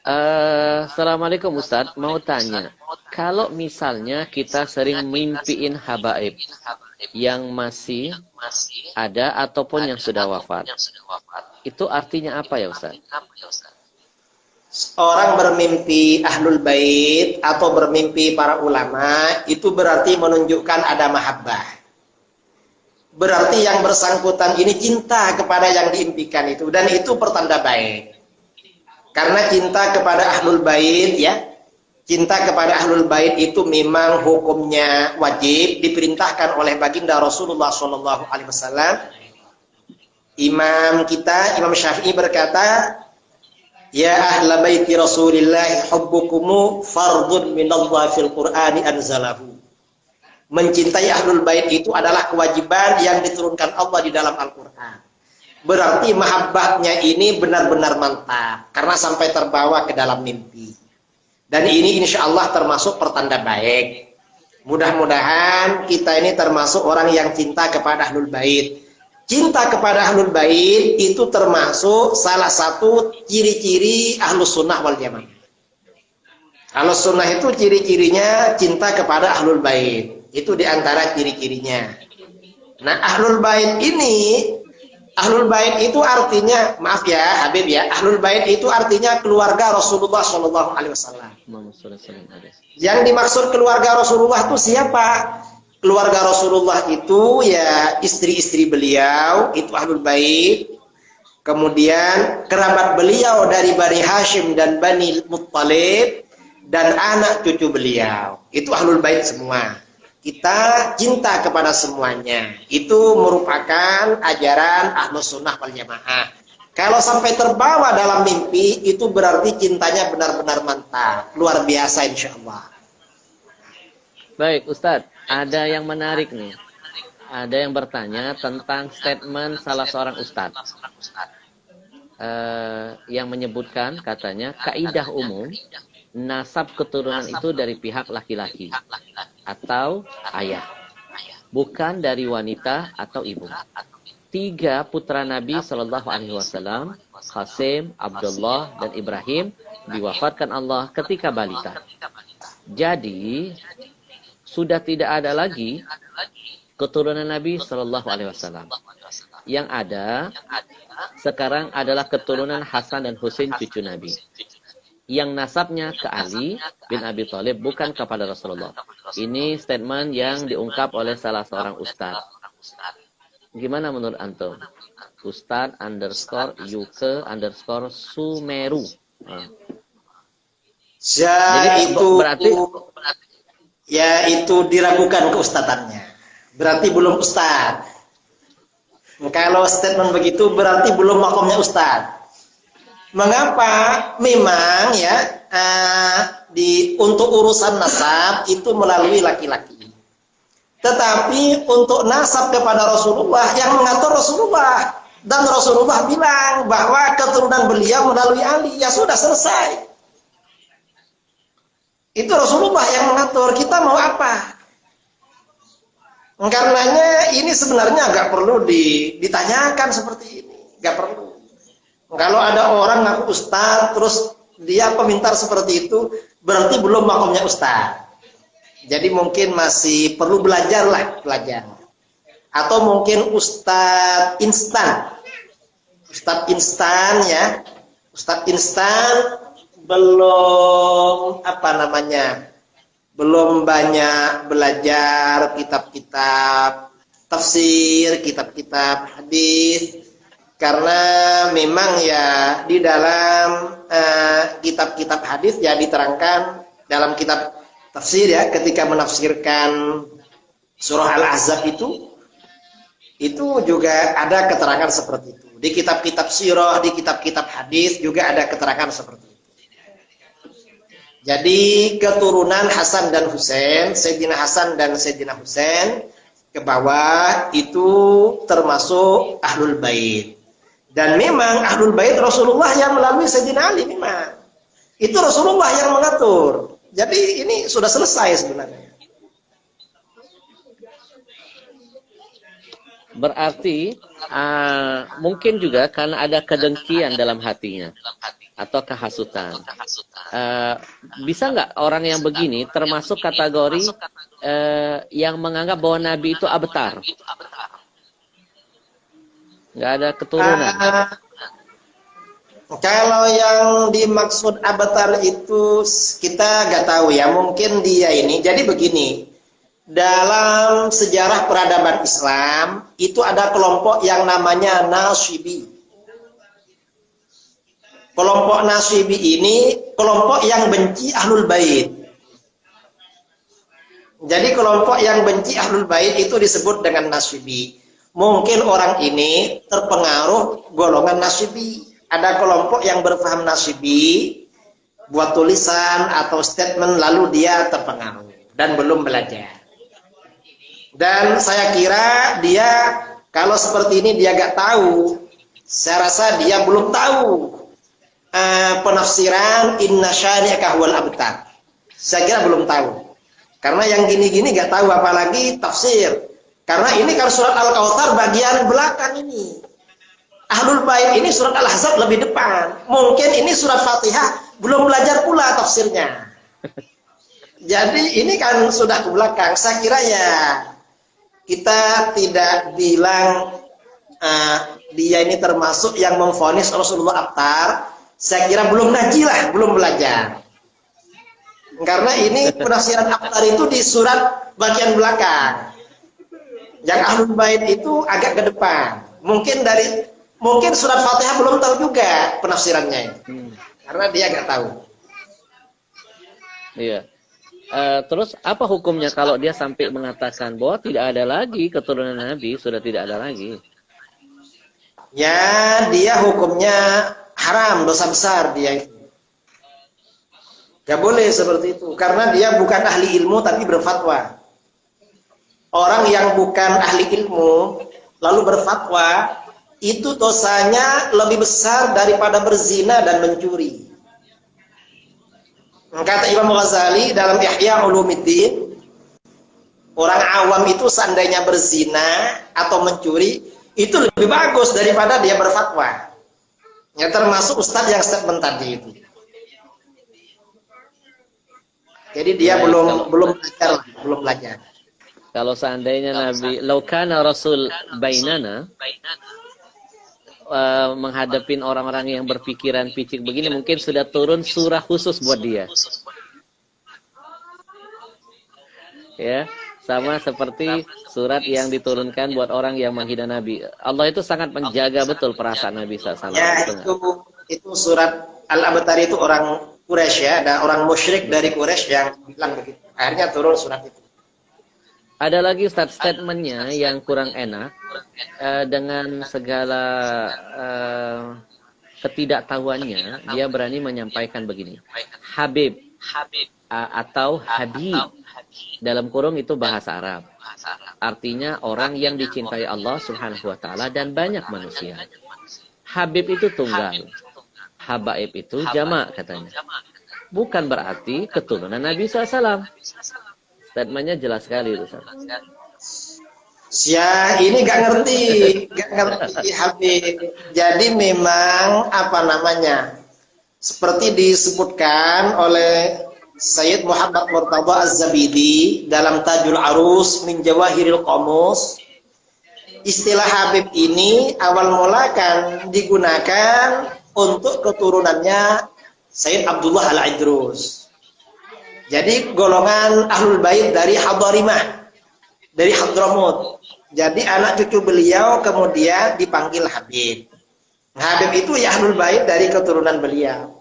Assalamualaikum Ustadz, mau tanya, kalau misalnya kita sering mimpiin habaib yang masih ada ataupun yang sudah wafat, itu artinya apa ya Ustadz? Orang bermimpi ahlul bait atau bermimpi para ulama itu berarti menunjukkan ada mahabbah. Berarti yang bersangkutan ini cinta kepada yang diimpikan itu, dan itu pertanda baik. Karena cinta kepada ahlul bait ya, cinta kepada ahlul bait itu memang hukumnya wajib, diperintahkan oleh baginda Rasulullah SAW. Imam kita, Imam Syafi'i berkata, ya ahla baiti Rasulillah hubbukumu fardun minallah fil Qur'ani anzalahu. Mencintai ahlul bait itu adalah kewajiban yang diturunkan Allah di dalam Al-Qur'an. Berarti mahabbahnya ini benar-benar mantap karena sampai terbawa ke dalam mimpi. Dan ini insya Allah termasuk pertanda baik. Mudah-mudahan kita ini termasuk orang yang cinta kepada ahlul bait. Cinta kepada ahlul bait itu termasuk salah satu ciri-ciri ahlus sunnah wal jamaah. Ahlus sunnah itu ciri-cirinya cinta kepada ahlul bait. Itu diantara ciri-cirinya. Nah, ahlul bait ini, ahlul bait itu artinya, maaf ya Habib ya, ahlul bait itu artinya keluarga Rasulullah SAW. Yang dimaksud keluarga Rasulullah itu siapa? Keluarga Rasulullah itu ya istri-istri beliau, itu ahlul bait. Kemudian kerabat beliau dari Bani Hashim dan Bani Muttalib, dan anak cucu beliau, itu ahlul bait semua. Kita cinta kepada semuanya. Itu merupakan ajaran Ahlus Sunnah wal Jamaah. Kalau sampai terbawa dalam mimpi, itu berarti cintanya benar-benar mantap, luar biasa insya Allah. Baik Ustadz, ada yang menarik nih. Ada yang bertanya tentang statement salah seorang ustadz yang menyebutkan, katanya, kaidah umum nasab keturunan itu dari pihak laki-laki atau ayah, bukan dari wanita atau ibu. 3 putra Nabi Shallallahu Alaihi Wasallam, Qasim, Abdullah, dan Ibrahim, diwafatkan Allah ketika balita. Jadi sudah tidak ada lagi keturunan Nabi Shallallahu Alaihi Wasallam. Yang ada sekarang adalah keturunan Hasan dan Husain cucu Nabi, yang nasabnya ke Ali bin Abi Thalib, bukan kepada Rasulullah. Ini statement yang diungkap oleh salah seorang ustadz. Gimana menurut antum? Ustadz _UK_ Sumeru. Jadi itu berarti ya itu diragukan keustadannya. Berarti belum ustadz. Kalau statement begitu berarti belum makomnya ustadz. Mengapa? Memang ya untuk urusan nasab itu melalui laki-laki. Tetapi untuk nasab kepada Rasulullah yang mengatur Rasulullah, dan Rasulullah bilang bahwa keturunan beliau melalui Ali, ya sudah selesai. Itu Rasulullah yang mengatur, kita mau apa? Karenanya ini sebenarnya nggak perlu ditanyakan seperti ini, nggak perlu. Kalau ada orang ngaku ustaz, terus dia pemintar seperti itu, berarti belum makomnya ustaz. Jadi mungkin masih perlu belajar. Atau mungkin ustaz instan. Ustaz instan ya. Ustaz instan belum belum banyak belajar kitab-kitab tafsir, kitab-kitab hadis. Karena memang ya di dalam kitab-kitab hadis ya diterangkan dalam kitab tafsir ya, ketika menafsirkan surah Al-Ahzab itu juga ada keterangan seperti itu. Di kitab-kitab sirah, di kitab-kitab hadis juga ada keterangan seperti itu. Jadi keturunan Hasan dan Husain, Sayyidina Hasan dan Sayyidina Husain ke bawah itu termasuk ahlul bait. Dan memang ahlul bait Rasulullah yang melalui Sayyidina Ali memang. Itu Rasulullah yang mengatur. Jadi ini sudah selesai sebenarnya. Berarti mungkin juga karena ada kedengkian dalam hatinya atau kehasutan. Bisa nggak orang yang begini termasuk kategori yang menganggap bahwa Nabi itu abtar? Nggak ada keturunan. Kalau yang dimaksud abtar itu kita nggak tahu ya. Mungkin dia ini. Jadi begini. Dalam sejarah peradaban Islam itu ada kelompok yang namanya Nasyibi. Kelompok Nasyibi ini kelompok yang benci Ahlul Bait. Jadi kelompok yang benci Ahlul Bait itu disebut dengan Nasyibi. Mungkin orang ini terpengaruh golongan Nasyibi. Ada kelompok yang berpaham Nasyibi, buat tulisan atau statement lalu dia terpengaruh dan belum belajar. Dan saya kira dia kalau seperti ini dia gak tahu. Saya rasa dia belum tahu penafsiran inna syani'aka huwal abtar. Saya kira belum tahu. Karena yang gini-gini gak tahu apalagi tafsir. Karena ini kan surat Al-Kautsar bagian belakang ini. Ahlul Bait ini surat Al-Ahzab lebih depan. Mungkin ini surat Fatihah belum belajar pula tafsirnya. Jadi ini kan sudah ke belakang. Saya kira ya kita tidak bilang dia ini termasuk yang memvonis Rasulullah abtar. Saya kira belum ngaji lah, belum belajar. Karena ini penafsiran abtar itu di surat bagian belakang. Yang Ahlul Bait itu agak ke depan. Mungkin surat Fatihah belum tahu juga penafsirannya. Karena dia nggak tahu. Iya. Terus apa hukumnya kalau dia sampai mengatakan bahwa tidak ada lagi keturunan Nabi, sudah tidak ada lagi? Ya, dia hukumnya haram, dosa besar dia itu. Gak boleh seperti itu. Karena dia bukan ahli ilmu tapi berfatwa. Orang yang bukan ahli ilmu lalu berfatwa, itu dosanya lebih besar daripada berzina dan mencuri. Kata Imam Ghazali dalam Ihya Ulumuddin, orang awam itu seandainya berzina atau mencuri, itu lebih bagus daripada dia berfatwa. Ya, termasuk ustadz yang statement tadi itu. Jadi dia belum belajar. Kalau seandainya Nabi, laukana Rasul bainana, menghadapin orang-orang yang berpikiran picik begini, mungkin sudah turun surah khusus buat dia. Ya, sama seperti surat yang diturunkan buat orang yang menghina Nabi. Allah itu sangat menjaga betul perasaan Nabi SAW. Ya, itu surat Al-Abtar itu orang Quraisy ya, ada orang musyrik dari Quraisy yang bilang begitu. Akhirnya turun surat itu. Ada lagi statementnya yang kurang enak, dengan segala ketidaktahuannya, dia berani menyampaikan begini. Habib atau Habib, dalam kurung itu bahasa Arab. Artinya orang yang dicintai Allah Subhanahu wa Ta'ala dan banyak manusia. Habib itu tunggal, Habaib itu jamak katanya. Bukan berarti keturunan Nabi SAW. Statementnya jelas sekali itu. Ya, ini gak ngerti Habib. Jadi memang apa namanya? Seperti disebutkan oleh Sayyid Muhammad Murtadha Az-Zabidi dalam Tajul Arus min Jawahiril Qamus, istilah Habib ini awal mula kan digunakan untuk keturunannya Sayyid Abdullah Al-Idrus. Jadi golongan Ahlul Bait dari Hadarimah, dari Hadramut. Jadi anak cucu beliau kemudian dipanggil Habib. Habib itu ya Ahlul Bait dari keturunan beliau.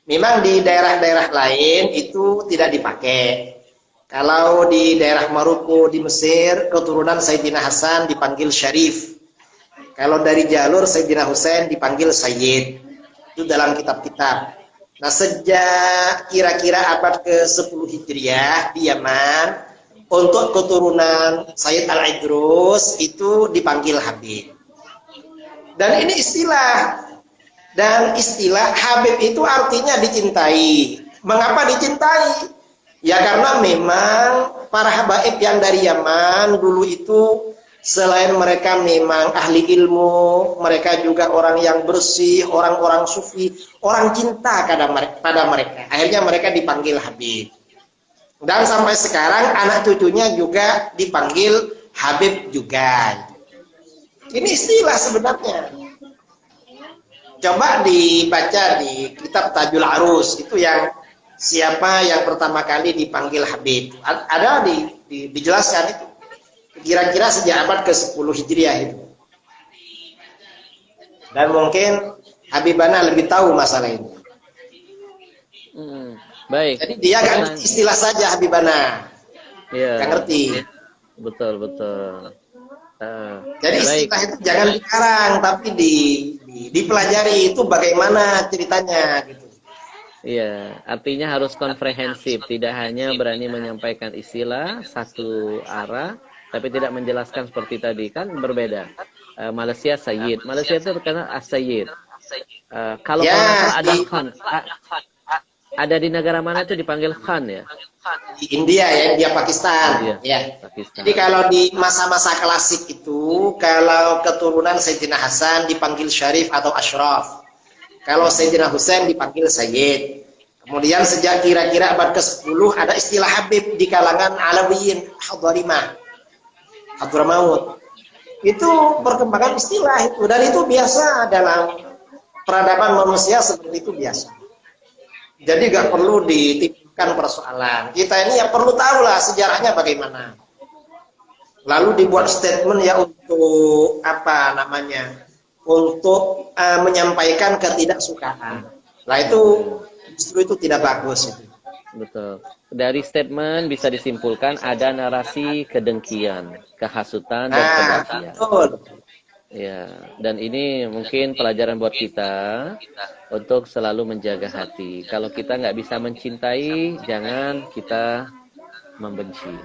Memang di daerah-daerah lain itu tidak dipakai. Kalau di daerah Maroko di Mesir, keturunan Sayyidina Hasan dipanggil Syarif. Kalau dari jalur Sayyidina Husain dipanggil Sayyid. Itu dalam kitab-kitab. Nah, sejak kira-kira abad ke-10 Hijriah di Yaman, untuk keturunan Sayyid Al-Idrus itu dipanggil Habib. Dan ini istilah. Dan istilah Habib itu artinya dicintai. Mengapa dicintai? Ya karena memang para habaib yang dari Yaman dulu itu Selain mereka memang ahli ilmu, mereka juga orang yang bersih, orang-orang sufi, orang cinta pada mereka. Akhirnya mereka dipanggil Habib. Dan sampai sekarang anak cucunya juga dipanggil Habib juga. Ini istilah sebenarnya. Coba dibaca di kitab Tajul Arus, itu yang siapa yang pertama kali dipanggil Habib. Ada dijelaskan itu. Kira-kira sejak abad ke-10 Hijriah itu. Dan mungkin Habibana lebih tahu masalah ini. Baik. Jadi dia nggak ngerti istilah saja Habibana. Iya. Nggak ngerti. Betul. Jadi istilah itu jangan dikarang, tapi dipelajari itu bagaimana ceritanya gitu. Iya, artinya harus komprehensif, tidak hanya berani menyampaikan istilah satu arah, tapi tidak menjelaskan seperti tadi, kan berbeda. Malaysia Sayyid, Malaysia itu terkenal as-Sayyid. Kalau Ya, ada Khan, ada di negara mana itu dipanggil Khan ya? di India ya, India Pakistan. India, Ya. Pakistan. Jadi kalau di masa-masa klasik itu, kalau keturunan Sayyidina Hasan dipanggil Syarif atau Ashraf. Kalau Sayyidina Husain dipanggil Sayyid. Kemudian sejak kira-kira abad ke-10 ada istilah Habib di kalangan Alawiyin, Hadramaut. Itu perkembangan istilah itu, dan itu biasa dalam peradaban manusia, seperti itu biasa. Jadi gak perlu ditimbulkan persoalan. Kita ini ya perlu tahu lah sejarahnya bagaimana. Lalu dibuat statement ya untuk apa namanya? Untuk menyampaikan ketidaksukaan. Nah itu justru itu tidak bagus itu. Betul. Dari statement bisa disimpulkan ada narasi kedengkian, kehasutan dan kebencian. Betul. Ya, dan ini mungkin pelajaran buat kita untuk selalu menjaga hati. Kalau kita nggak bisa mencintai, jangan kita membenci.